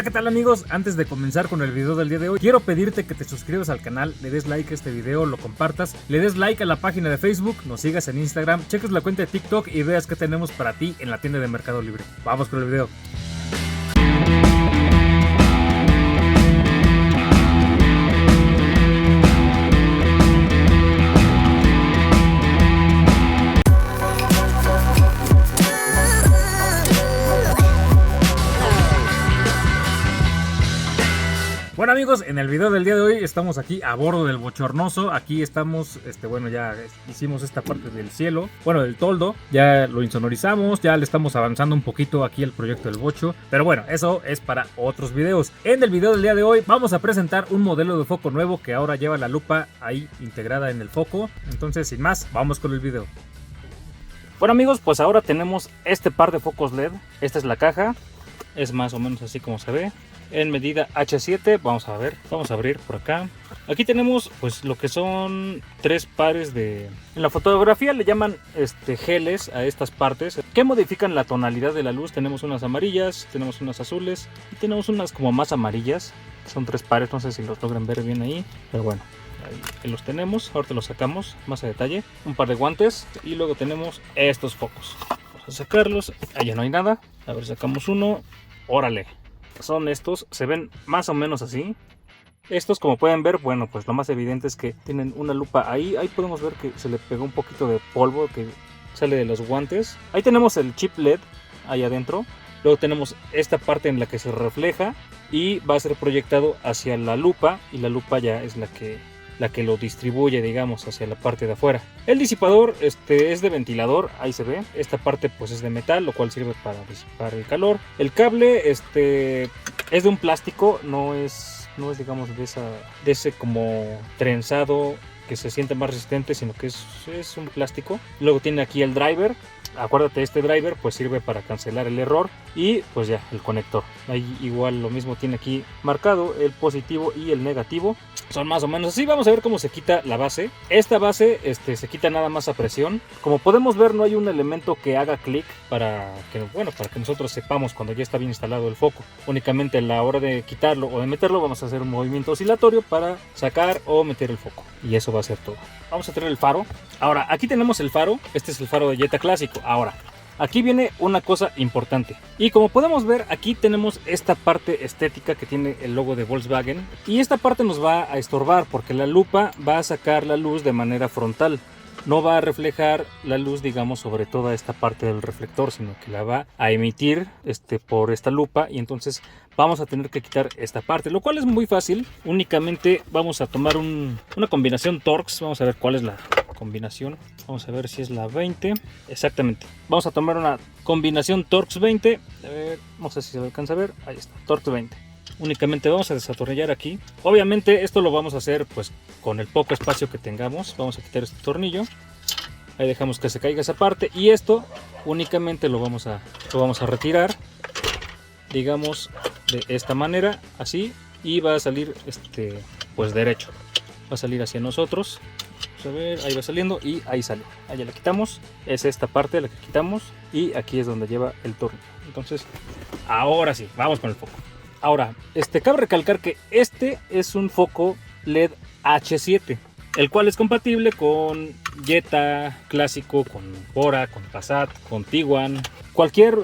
¿Qué tal amigos? Antes de comenzar con el video del día de hoy, quiero pedirte que te suscribas al canal, le des like a este video, lo compartas, le des like a la página de Facebook, nos sigas en Instagram, cheques la cuenta de TikTok y veas qué tenemos para ti en la tienda de Mercado Libre. Vamos con el video. Bueno amigos, en el video del día de hoy estamos aquí a bordo del bochornoso. Aquí estamos, bueno, ya hicimos esta parte del cielo, bueno, del toldo. Ya lo insonorizamos, ya le estamos avanzando un poquito aquí el proyecto del bocho. Pero bueno, eso es para otros videos. En el video del día de hoy vamos a presentar un modelo de foco nuevo que ahora lleva la lupa ahí integrada en el foco. Entonces, sin más, vamos con el video. Bueno amigos, pues ahora tenemos este par de focos LED. Esta es la caja, es más o menos así como se ve. En medida H7, vamos a ver, vamos a abrir por acá. Aquí tenemos pues lo que son tres pares de... En la fotografía le llaman geles a estas partes que modifican la tonalidad de la luz. Tenemos unas amarillas, tenemos unas azules y tenemos unas como más amarillas. Son tres pares, no sé si los logran ver bien ahí, pero bueno, ahí los tenemos. Ahorita los sacamos más a detalle. Un par de guantes y luego tenemos estos focos. Vamos a sacarlos, allá no hay nada. A ver, sacamos uno, órale. Son estos, se ven más o menos así. Estos, como pueden ver, bueno, pues lo más evidente es que tienen una lupa ahí. Ahí podemos ver que se le pegó un poquito de polvo que sale de los guantes. Ahí tenemos el chip LED ahí adentro. Luego tenemos esta parte en la que se refleja y va a ser proyectado hacia la lupa, y la lupa ya es la que lo distribuye, digamos, hacia la parte de afuera. El disipador es de ventilador, ahí se ve. Esta parte pues es de metal, lo cual sirve para disipar el calor. El cable es de un plástico, no es digamos de ese como trenzado que se siente más resistente, sino que es un plástico. Luego tiene aquí el driver. Acuérdate, este driver pues sirve para cancelar el error, y pues ya el conector. Ahí igual lo mismo tiene aquí marcado el positivo y el negativo. Son más o menos así. Vamos a ver cómo se quita la base. Esta base se quita nada más a presión. Como podemos ver, no hay un elemento que haga clic para que nosotros sepamos cuando ya está bien instalado el foco. Únicamente a la hora de quitarlo o de meterlo vamos a hacer un movimiento oscilatorio para sacar o meter el foco, y eso va a ser todo. Vamos a tener el faro. Ahora, aquí tenemos el faro. Este es el faro de Jetta clásico. Ahora, aquí viene una cosa importante, y como podemos ver, aquí tenemos esta parte estética que tiene el logo de Volkswagen, y esta parte nos va a estorbar porque la lupa va a sacar la luz de manera frontal. No va a reflejar la luz, digamos, sobre toda esta parte del reflector, sino que la va a emitir por esta lupa, y entonces vamos a tener que quitar esta parte, lo cual es muy fácil. Únicamente vamos a tomar una combinación Torx. Vamos a ver cuál es la combinación. Vamos a ver si es la 20. Exactamente. Vamos a tomar una combinación Torx 20. A ver, no sé si se alcanza a ver. Ahí está, Torx 20. Únicamente vamos a desatornillar aquí. Obviamente esto lo vamos a hacer pues con el poco espacio que tengamos. Vamos a quitar este tornillo. Ahí dejamos que se caiga esa parte, y esto únicamente lo vamos a retirar, digamos de esta manera, así, y va a salir pues derecho. Va a salir hacia nosotros. A ver, ahí va saliendo y ahí sale. Ahí ya la quitamos. Es esta parte la que quitamos, y aquí es donde lleva el tornillo. Entonces, ahora sí, vamos con el foco. Ahora, cabe recalcar que este es un foco LED H7, el cual es compatible con Jetta clásico, con Bora, con Passat, con Tiguan. Cualquier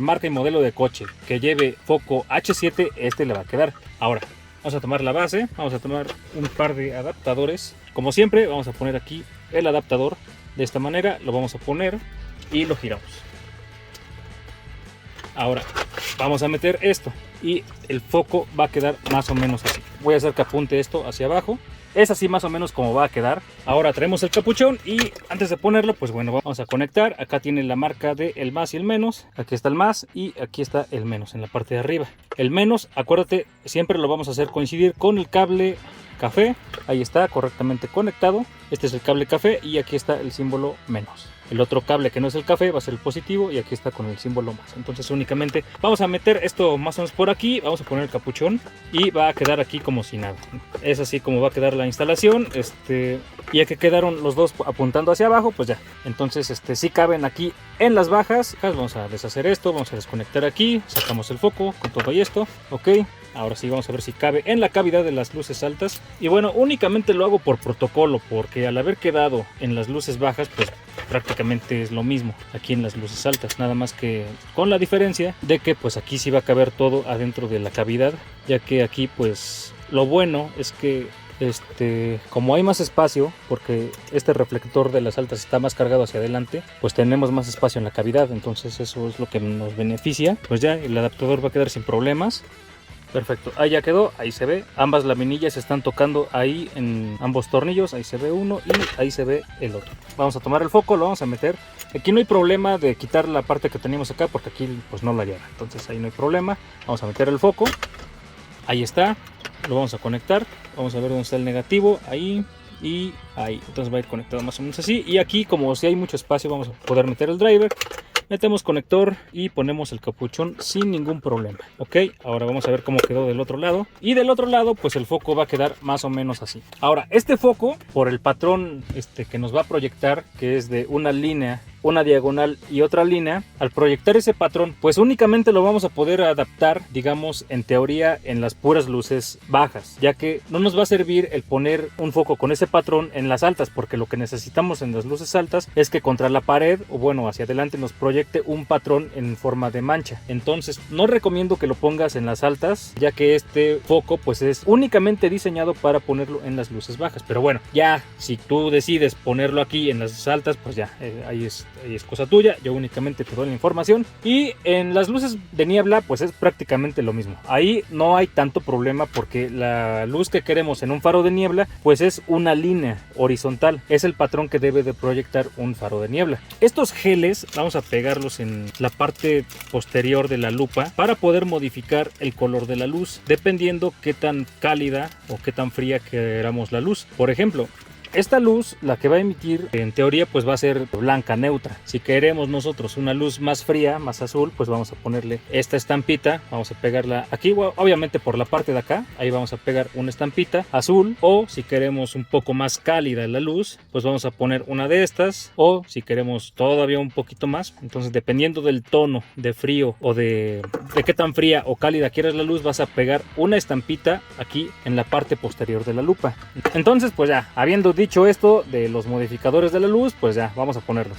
marca y modelo de coche que lleve foco H7, le va a quedar. Ahora, vamos a tomar la base, vamos a tomar un par de adaptadores. Como siempre, vamos a poner aquí el adaptador. De esta manera lo vamos a poner y lo giramos. Ahora vamos a meter esto y el foco va a quedar más o menos así. Voy a hacer que apunte esto hacia abajo. Es así más o menos como va a quedar. Ahora traemos el capuchón, y antes de ponerlo, pues bueno, vamos a conectar. Acá tiene la marca de el más y el menos. Aquí está el más y aquí está el menos en la parte de arriba. El menos, acuérdate, siempre lo vamos a hacer coincidir con el cable café. Ahí está, correctamente conectado. Este es el cable café y aquí está el símbolo menos. El otro cable que no es el café va a ser el positivo y aquí está con el símbolo más. Entonces únicamente vamos a meter esto más o menos por aquí, vamos a poner el capuchón y va a quedar aquí como si nada. Es así como va a quedar la instalación. Y ya que quedaron los dos apuntando hacia abajo, pues ya. Entonces sí caben aquí en las bajas. Vamos a deshacer esto, vamos a desconectar aquí, sacamos el foco con todo y esto. Ok. Ahora sí vamos a ver si cabe en la cavidad de las luces altas. Y bueno, únicamente lo hago por protocolo, porque al haber quedado en las luces bajas, pues prácticamente es lo mismo aquí en las luces altas, nada más que con la diferencia de que pues aquí sí va a caber todo adentro de la cavidad, ya que aquí pues lo bueno es que como hay más espacio, porque este reflector de las altas está más cargado hacia adelante, pues tenemos más espacio en la cavidad, entonces eso es lo que nos beneficia. Pues ya el adaptador va a quedar sin problemas. Perfecto, ahí ya quedó, ahí se ve, ambas laminillas se están tocando ahí en ambos tornillos, ahí se ve uno y ahí se ve el otro. Vamos a tomar el foco, lo vamos a meter. Aquí no hay problema de quitar la parte que teníamos acá porque aquí pues no la lleva, entonces ahí no hay problema. Vamos a meter el foco, ahí está, lo vamos a conectar, vamos a ver dónde está el negativo, ahí y ahí. Entonces va a ir conectado más o menos así, y aquí como si hay mucho espacio vamos a poder meter el driver. Metemos conector y ponemos el capuchón sin ningún problema. Ok, ahora vamos a ver cómo quedó del otro lado. Y del otro lado pues el foco va a quedar más o menos así. Ahora este foco, por el patrón que nos va a proyectar, que es de una línea, una diagonal y otra línea, al proyectar ese patrón pues únicamente lo vamos a poder adaptar, digamos en teoría, en las puras luces bajas, ya que no nos va a servir el poner un foco con ese patrón en las altas, porque lo que necesitamos en las luces altas es que contra la pared o bueno hacia adelante nos proyecte un patrón en forma de mancha. Entonces no recomiendo que lo pongas en las altas, ya que este foco pues es únicamente diseñado para ponerlo en las luces bajas. Pero bueno, ya si tú decides ponerlo aquí en las altas, pues ya ahí es cosa tuya. Yo únicamente te doy la información. Y en las luces de niebla pues es prácticamente lo mismo. Ahí no hay tanto problema porque la luz que queremos en un faro de niebla pues es una línea horizontal. Es el patrón que debe de proyectar un faro de niebla. Estos geles vamos a pegarlos en la parte posterior de la lupa para poder modificar el color de la luz dependiendo qué tan cálida o qué tan fría queramos la luz. Por ejemplo, esta luz, la que va a emitir, en teoría pues va a ser blanca neutra. Si queremos nosotros una luz más fría, más azul, pues vamos a ponerle esta estampita, vamos a pegarla aquí, obviamente por la parte de acá, ahí vamos a pegar una estampita azul. O si queremos un poco más cálida la luz, pues vamos a poner una de estas. O si queremos todavía un poquito más, entonces dependiendo del tono de frío o de qué tan fría o cálida quieras la luz, vas a pegar una estampita aquí en la parte posterior de la lupa. Entonces pues ya, habiendo dicho esto de los modificadores de la luz, pues ya vamos a ponerlos.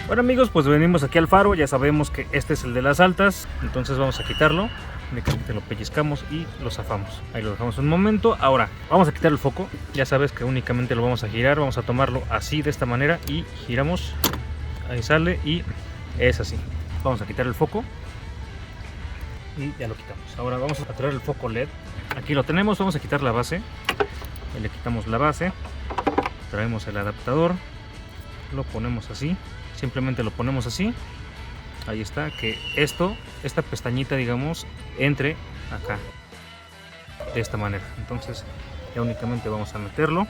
Bueno amigos, pues venimos aquí al faro, ya sabemos que este es el de las altas, entonces vamos a quitarlo, únicamente lo pellizcamos y lo zafamos. Ahí lo dejamos un momento. Ahora vamos a quitar el foco, ya sabes que únicamente lo vamos a girar, vamos a tomarlo así de esta manera y giramos, ahí sale y es así. Vamos a quitar el foco y ya lo quitamos. Ahora vamos a traer el foco LED, aquí lo tenemos, vamos a quitar la base, le quitamos la base, traemos el adaptador, lo ponemos así, simplemente lo ponemos así, ahí está, que esta pestañita digamos entre acá de esta manera. Entonces ya únicamente vamos a meterlo.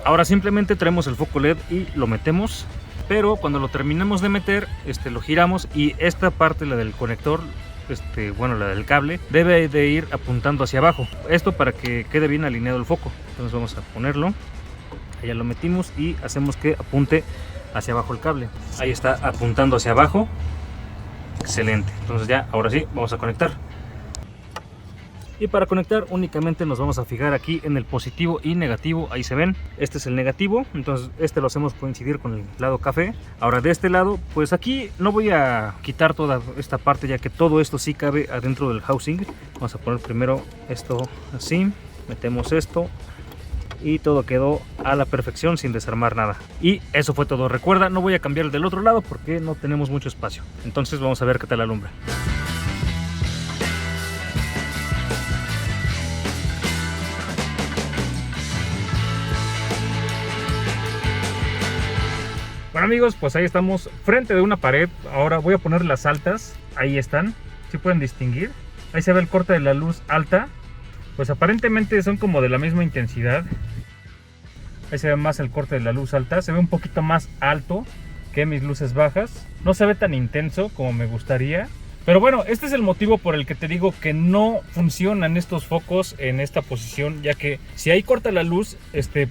Ahora simplemente traemos el foco LED y lo metemos, pero cuando lo terminamos de meter, lo giramos y esta parte, la del conector, bueno, la del cable, debe de ir apuntando hacia abajo. Esto para que quede bien alineado el foco. Entonces vamos a ponerlo, ya lo metimos y hacemos que apunte hacia abajo el cable. Ahí está apuntando hacia abajo. Excelente. Entonces ya, ahora sí, vamos a conectar. Y para conectar únicamente nos vamos a fijar aquí en el positivo y negativo, ahí se ven, este es el negativo, entonces lo hacemos coincidir con el lado café. Ahora de este lado, pues aquí no voy a quitar toda esta parte ya que todo esto sí cabe adentro del housing. Vamos a poner primero esto así, metemos esto y todo quedó a la perfección sin desarmar nada. Y eso fue todo. Recuerda, no voy a cambiar el del otro lado porque no tenemos mucho espacio. Entonces vamos a ver qué tal alumbra. Bueno amigos, pues ahí estamos frente de una pared. Ahora voy a poner las altas. Ahí están, si pueden distinguir. Ahí se ve el corte de la luz alta. Pues aparentemente son como de la misma intensidad. Ahí se ve más el corte de la luz alta. Se ve un poquito más alto que mis luces bajas. No se ve tan intenso como me gustaría. Pero bueno, este es el motivo por el que te digo que no funcionan estos focos en esta posición, ya que si ahí corta la luz,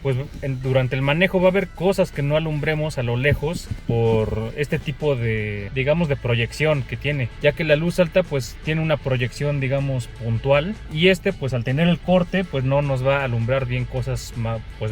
pues durante el manejo va a haber cosas que no alumbremos a lo lejos por este tipo de, digamos, de proyección que tiene, ya que la luz alta pues tiene una proyección, digamos, puntual, y pues al tener el corte pues no nos va a alumbrar bien cosas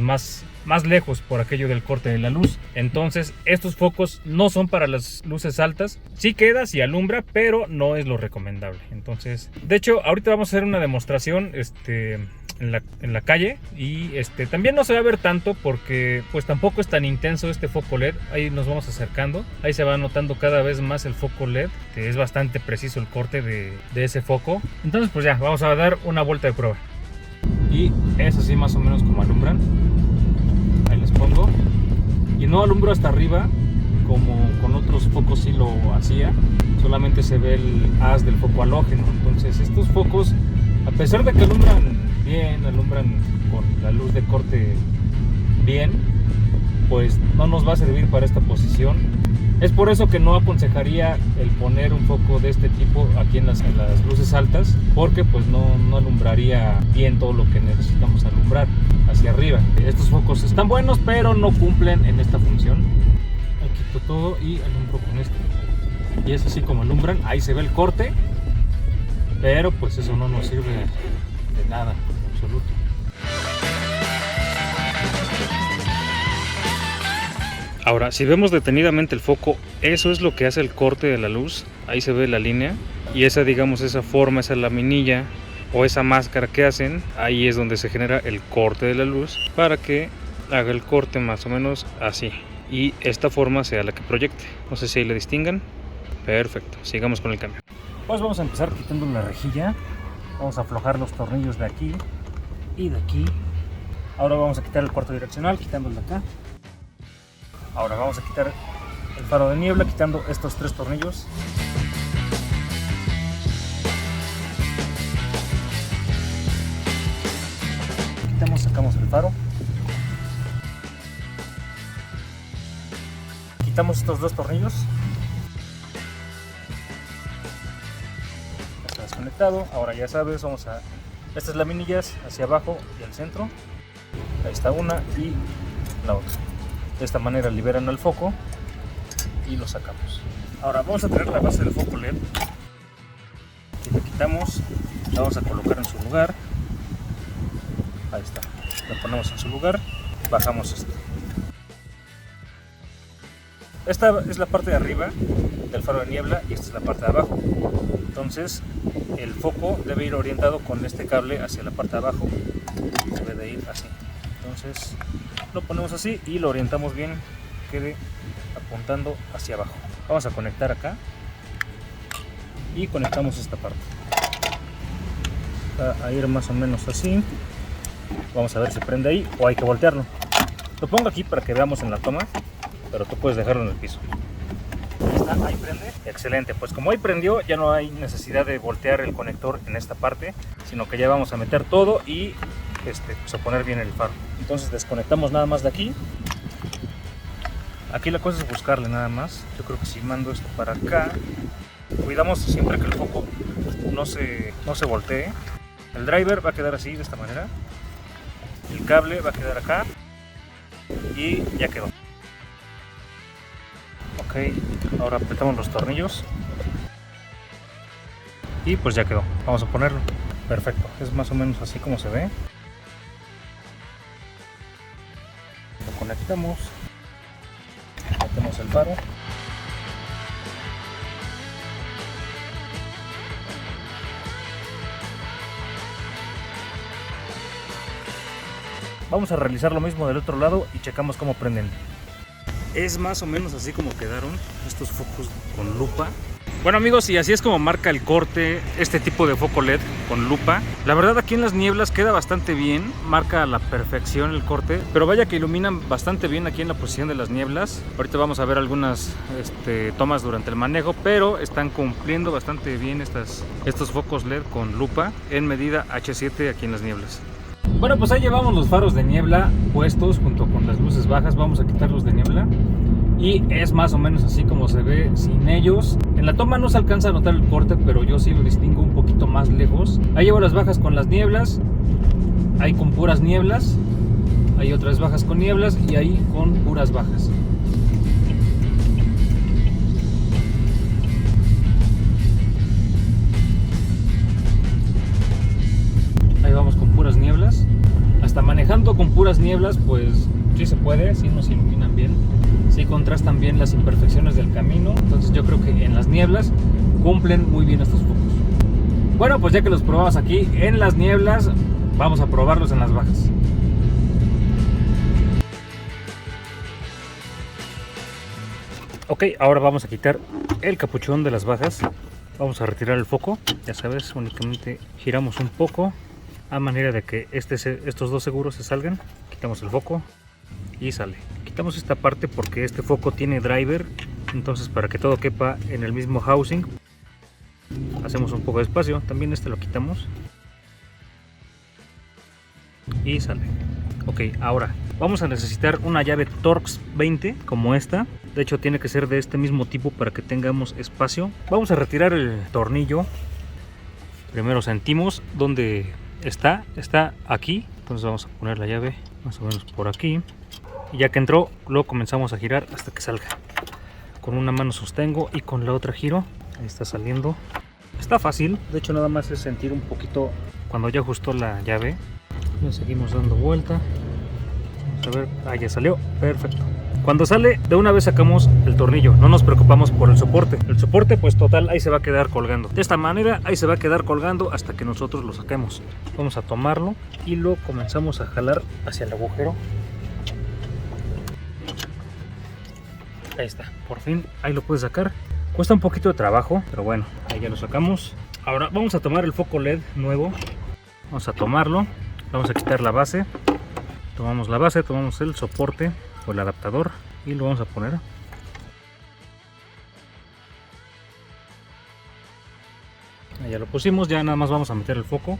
más lejos por aquello del corte de la luz. Entonces estos focos no son para las luces altas. Sí queda, sí alumbra, pero no es lo recomendable. Entonces, de hecho, ahorita vamos a hacer una demostración en la calle, y también no se va a ver tanto porque pues tampoco es tan intenso este foco LED. Ahí nos vamos acercando, ahí se va notando cada vez más el foco LED, que es bastante preciso el corte de ese foco. Entonces pues ya, vamos a dar una vuelta de prueba. Y es así más o menos como alumbran. Ahí les pongo, y no alumbro hasta arriba como con otros focos sí lo hacía, solamente se ve el haz del foco halógeno. Entonces estos focos, a pesar de que alumbran bien, alumbran con la luz de corte bien, pues no nos va a servir para esta posición. Es por eso que no aconsejaría el poner un foco de este tipo aquí en las luces altas, porque pues no alumbraría bien todo lo que necesitamos alumbrar hacia arriba. Estos focos están buenos, pero no cumplen en esta función. Aquí quito todo y alumbro con este. Y es así como alumbran. Ahí se ve el corte, pero pues eso no nos sirve de nada en absoluto. Ahora, si vemos detenidamente el foco, eso es lo que hace el corte de la luz. Ahí se ve la línea, y esa, digamos, esa forma, esa laminilla o esa máscara que hacen, ahí es donde se genera el corte de la luz, para que haga el corte más o menos así, y esta forma sea la que proyecte. No sé si ahí le distingan. Perfecto, sigamos con el cambio. Pues vamos a empezar quitando la rejilla. Vamos a aflojar los tornillos de aquí y de aquí. Ahora vamos a quitar el cuarto direccional, quitándolo de acá. Ahora vamos a quitar el faro de niebla, quitando estos 3 tornillos. Sacamos el faro. Quitamos estos 2 tornillos. Está desconectado. Ahora ya sabes, vamos a estas laminillas hacia abajo y al centro. Ahí está una y la otra. De esta manera liberan el foco y lo sacamos. Ahora vamos a traer la base del foco LED. Y la quitamos, la vamos a colocar en su lugar. Ahí está, la ponemos en su lugar, bajamos esto. Esta es la parte de arriba del faro de niebla y esta es la parte de abajo. Entonces el foco debe ir orientado con este cable hacia la parte de abajo. Debe de ir así. Entonces lo ponemos así y lo orientamos bien, que quede apuntando hacia abajo. Vamos a conectar acá y conectamos esta parte. Va a ir más o menos así. Vamos a ver si prende ahí o hay que voltearlo. Lo pongo aquí para que veamos en la toma, pero tú puedes dejarlo en el piso. Ahí prende. Excelente, pues como ahí prendió, ya no hay necesidad de voltear el conector en esta parte, sino que ya vamos a meter todo y pues a poner bien el faro. Entonces desconectamos nada más de aquí. Aquí la cosa es buscarle nada más. Yo creo que si mando esto para acá, cuidamos siempre que el foco no se voltee. El driver va a quedar así, de esta manera. El cable va a quedar acá y ya quedó. Ok, ahora apretamos los tornillos y pues ya quedó. Vamos a ponerlo. Perfecto, es más o menos así como se ve. Lo conectamos, metemos el faro. Vamos a realizar lo mismo del otro lado y checamos cómo prenden. Es más o menos así como quedaron estos focos con lupa. Bueno amigos, y así es como marca el corte este tipo de foco LED con lupa. La verdad aquí en las nieblas queda bastante bien, marca a la perfección el corte, pero vaya que iluminan bastante bien aquí en la posición de las nieblas. Ahorita vamos a ver algunas tomas durante el manejo, pero están cumpliendo bastante bien estos focos LED con lupa en medida H7 aquí en las nieblas. Bueno, pues ahí llevamos los faros de niebla puestos junto con las luces bajas. Vamos a quitarlos de niebla. Y es más o menos así como se ve sin ellos. En la toma no se alcanza a notar el corte, pero yo sí lo distingo un poquito más lejos. Ahí llevo las bajas con las nieblas, ahí con puras nieblas, hay otras bajas con nieblas y ahí con puras bajas. Ahí vamos con puras nieblas. Hasta manejando con puras nieblas, pues sí se puede, sí nos iluminan bien, sí contrastan bien las imperfecciones del camino. Entonces yo creo que en las nieblas cumplen muy bien estos focos. Bueno, pues ya que los probamos aquí en las nieblas, vamos a probarlos en las bajas. Ok, ahora vamos a quitar el capuchón de las bajas. Vamos a retirar el foco. Ya sabes, únicamente giramos un poco a manera de que estos dos seguros se salgan. Quitamos el foco y sale. Quitamos esta parte porque este foco tiene driver, entonces para que todo quepa en el mismo housing hacemos un poco de espacio. También este lo quitamos y sale. Ok, ahora vamos a necesitar una llave Torx 20 como esta. De hecho tiene que ser de este mismo tipo para que tengamos espacio. Vamos a retirar el tornillo. Primero sentimos dónde está aquí, entonces vamos a poner la llave más o menos por aquí. Y ya que entró, luego comenzamos a girar hasta que salga. Con una mano sostengo y con la otra giro. Ahí está saliendo. Está fácil, de hecho nada más es sentir un poquito cuando ya ajustó la llave. Le seguimos dando vuelta. Vamos a ver, ahí ya salió, perfecto. Cuando sale, de una vez sacamos el tornillo, no nos preocupamos por el soporte. El soporte pues total, ahí se va a quedar colgando. De esta manera, ahí se va a quedar colgando hasta que nosotros lo saquemos. Vamos a tomarlo y lo comenzamos a jalar hacia el agujero. Ahí está, por fin, ahí lo puedes sacar. Cuesta un poquito de trabajo, pero bueno, ahí ya lo sacamos. Ahora vamos a tomar el foco LED nuevo. Vamos a tomarlo, vamos a quitar la base. Tomamos la base, tomamos el soporte o el adaptador y lo vamos a poner. Ahí ya lo pusimos, ya nada más vamos a meter el foco.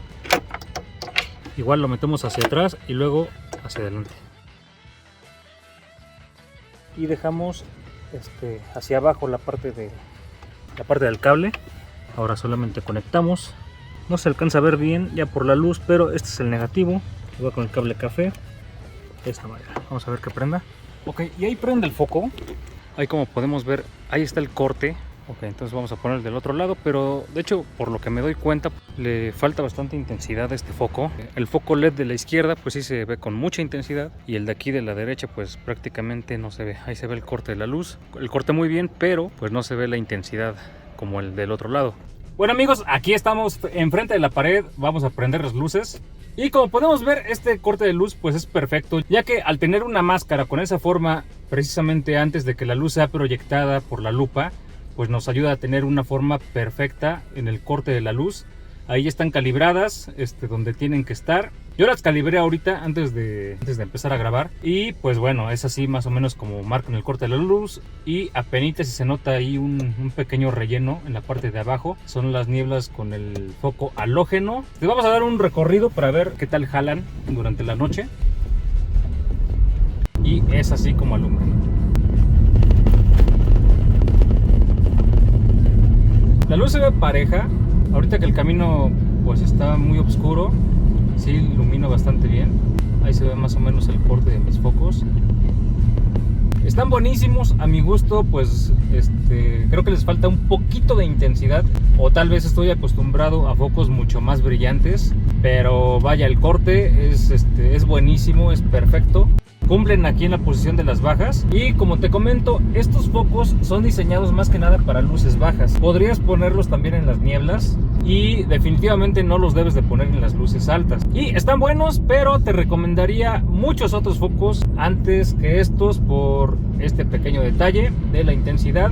Igual lo metemos hacia atrás y luego hacia adelante. Y dejamos hacia abajo la parte del cable. Ahora solamente conectamos. No se alcanza a ver bien ya por la luz, pero este es el negativo. Igual con el cable café. De esta manera. Vamos a ver que prenda. Ok, y ahí prende el foco. Ahí como podemos ver, ahí está el corte. Ok, entonces vamos a poner del otro lado, pero de hecho por lo que me doy cuenta le falta bastante intensidad a este foco. El foco LED de la izquierda pues sí se ve con mucha intensidad y el de aquí de la derecha pues prácticamente no se ve. Ahí se ve el corte de la luz, el corte muy bien, pero pues no se ve la intensidad como el del otro lado. Bueno amigos, aquí estamos enfrente de la pared, vamos a prender las luces. Y como podemos ver, este corte de luz pues es perfecto, ya que al tener una máscara con esa forma, precisamente antes de que la luz sea proyectada por la lupa, pues nos ayuda a tener una forma perfecta en el corte de la luz. Ahí están calibradas, donde tienen que estar. Yo las calibré ahorita antes de empezar a grabar. Y pues bueno, es así más o menos como marcan el corte de la luz. Y apenitas si se nota ahí un pequeño relleno en la parte de abajo. Son las nieblas con el foco halógeno. Les vamos a dar un recorrido para ver qué tal jalan durante la noche. Y es así como alumbran. La luz se ve pareja. Ahorita que el camino pues está muy oscuro, sí ilumina bastante bien. Ahí se ve más o menos el corte de mis focos. Están buenísimos, a mi gusto pues creo que les falta un poquito de intensidad, o tal vez estoy acostumbrado a focos mucho más brillantes, pero vaya, el corte es buenísimo, es perfecto. Cumplen aquí en la posición de las bajas y como te comento, estos focos son diseñados más que nada para luces bajas. Podrías ponerlos también en las nieblas y definitivamente no los debes de poner en las luces altas. Y están buenos, pero te recomendaría muchos otros focos antes que estos por este pequeño detalle de la intensidad.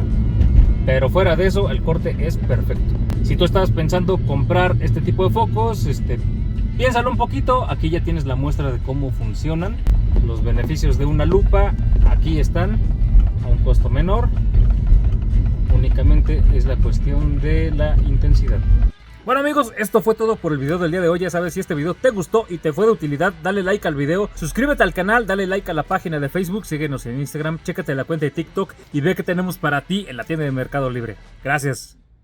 Pero fuera de eso, el corte es perfecto. Si tú estabas pensando comprar este tipo de focos, piénsalo un poquito. Aquí ya tienes la muestra de cómo funcionan. Los beneficios de una lupa aquí están a un costo menor. Únicamente es la cuestión de la intensidad. Bueno amigos, esto fue todo por el video del día de hoy. Ya sabes, si este video te gustó y te fue de utilidad, dale like al video, suscríbete al canal, dale like a la página de Facebook, síguenos en Instagram, chécate la cuenta de TikTok y ve qué tenemos para ti en la tienda de Mercado Libre. Gracias.